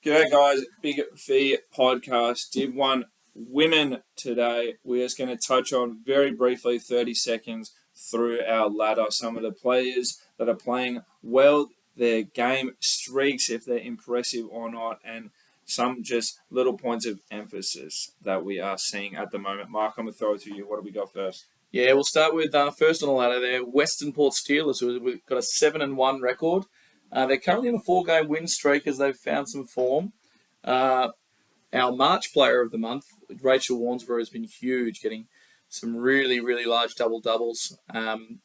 G'day guys, Big V Podcast, Div1 Women today. We're just going to touch on very briefly, 30 seconds through our ladder, some of the players that are playing well, their game streaks, if they're impressive or not, and some just little points of emphasis that we are seeing at the moment. Mark, I'm going to throw it to you. What do we got first? Yeah, we'll start with first on the ladder there, Western Port Steelers, who've got a 7-1 record. They're currently on a 4-game win streak as they've found some form. Our March player of the month, Rachel Warnsborough, has been huge, getting some really, really large double-doubles,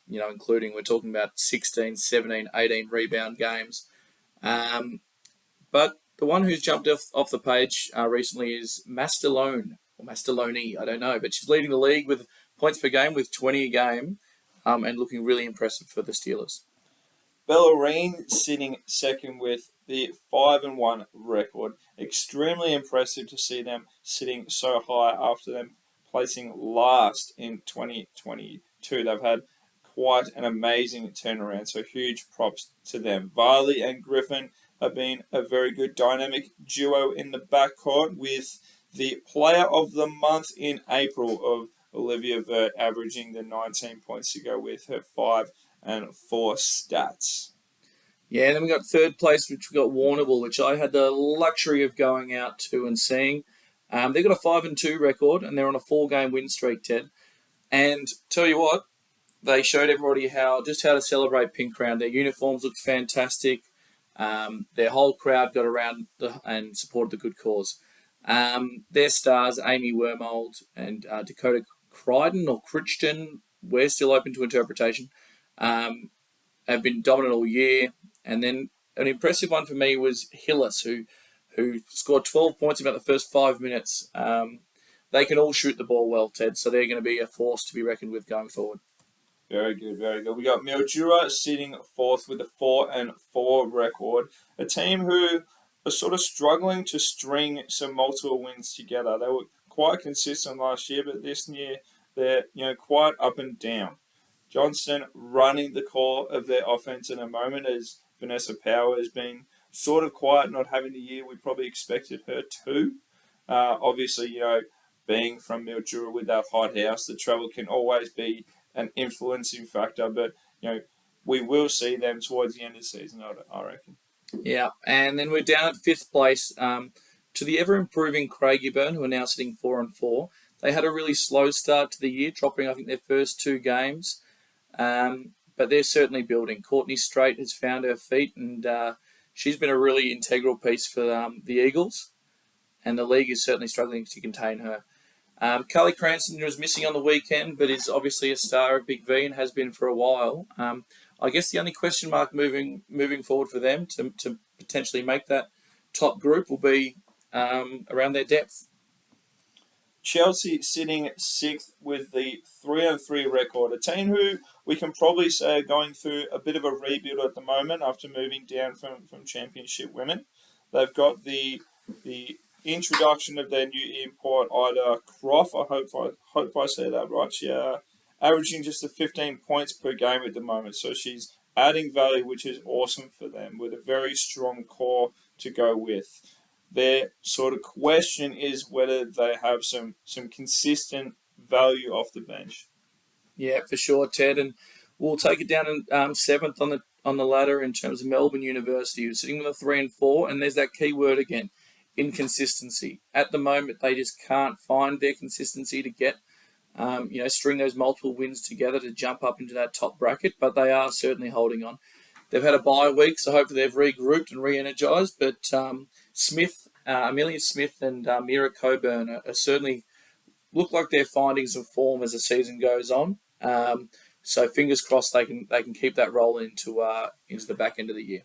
including we're talking about 16, 17, 18 rebound games. But the one who's jumped off the page recently is Mastalone, or Mastaloni, I don't know, but she's leading the league with points per game with 20 a game and looking really impressive for the Steelers. Bellarine sitting second with the 5-1 record. Extremely impressive to see them sitting so high after them placing last in 2022. They've had quite an amazing turnaround, so huge props to them. Varley and Griffin have been a very good dynamic duo in the backcourt, with the player of the month in April of Olivia Vert averaging the 19 points to go with her 5 and 4 stats. Yeah, then we got third place, which we got Warrnambool, which I had the luxury of going out to and seeing. They've got a 5-2 record, and they're on a 4-game win streak, Ted. And tell you what, they showed everybody how to celebrate Pink Crown. Their uniforms looked fantastic. Their whole crowd got around and supported the good cause. Their stars, Amy Wormold and Dakota Crichton or Crichton, we're still open to interpretation, have been dominant all year. And then an impressive one for me was Hillis, who scored 12 points in about the first 5 minutes. They can all shoot the ball well, Ted, so they're going to be a force to be reckoned with going forward. Very good, very good. We got Mildura sitting fourth with a 4-4 record. A team who are sort of struggling to string some multiple wins together. They were quite consistent last year, but this year they're quite up and down. Johnston running the core of their offense in a moment, as Vanessa Power has been sort of quiet, not having the year we probably expected her to. Obviously, being from Mildura with that hot house, the travel can always be an influencing factor, but we will see them towards the end of the season, I reckon. Yeah, and then we're down at fifth place to the ever-improving Craigieburn, who are now sitting 4-4. They had a really slow start to the year, dropping, I think, their first 2 games. But they're certainly building. Courtney Strait has found her feet, and she's been a really integral piece for the Eagles, and the league is certainly struggling to contain her. Carly Cranston was missing on the weekend, but is obviously a star of Big V and has been for a while. I guess the only question mark moving forward for them to potentially make that top group will be around their depth. Chelsea sitting 6th with the 3-3 record. A team who we can probably say are going through a bit of a rebuild at the moment after moving down from Championship Women. They've got the introduction of their new import, Ida Croft. I hope I say that right. She averaging just 15 points per game at the moment. So she's adding value, which is awesome for them, with a very strong core to go with. Their sort of question is whether they have some consistent value off the bench. Yeah, for sure, Ted. And we'll take it down in 7th on the ladder in terms of Melbourne University, who's sitting with a 3-4. And there's that key word again, inconsistency. At the moment, they just can't find their consistency to get, string those multiple wins together to jump up into that top bracket. But they are certainly holding on. They've had a bye week, so hopefully they've regrouped and re-energised. But Amelia Smith and Mira Coburn are certainly look like they're finding some form as the season goes on. So fingers crossed they can keep that rolling into the back end of the year.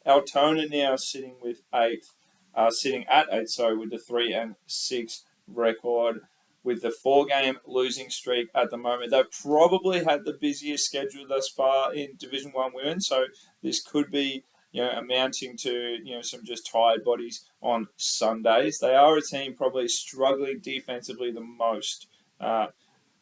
Altona now sitting at 8, with the 3-6 record, with the 4-game losing streak at the moment. They've probably had the busiest schedule thus far in Division 1 women, so this could be amounting to some just tired bodies on Sundays. They are a team probably struggling defensively the most.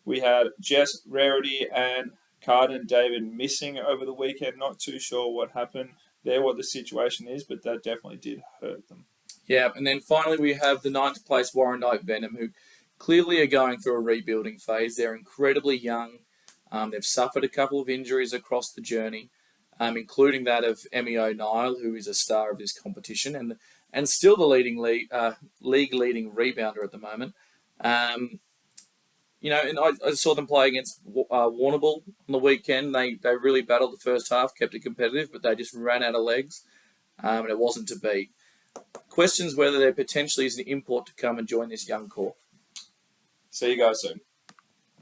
We had Jess Rarity and Carden David missing over the weekend. Not too sure what happened there, what the situation is, but that definitely did hurt them. Yeah, and then finally we have the ninth place Warrandyte Venom, who clearly are going through a rebuilding phase. They're incredibly young. They've suffered a couple of injuries across the journey, including that of Emmy O'Neill, who is a star of this competition and still the league leading rebounder at the moment. Um, and I saw them play against Warrnambool on the weekend. They really battled the first half, kept it competitive, but they just ran out of legs, and it wasn't to be. Questions whether there potentially is an import to come and join this young core. See you guys soon.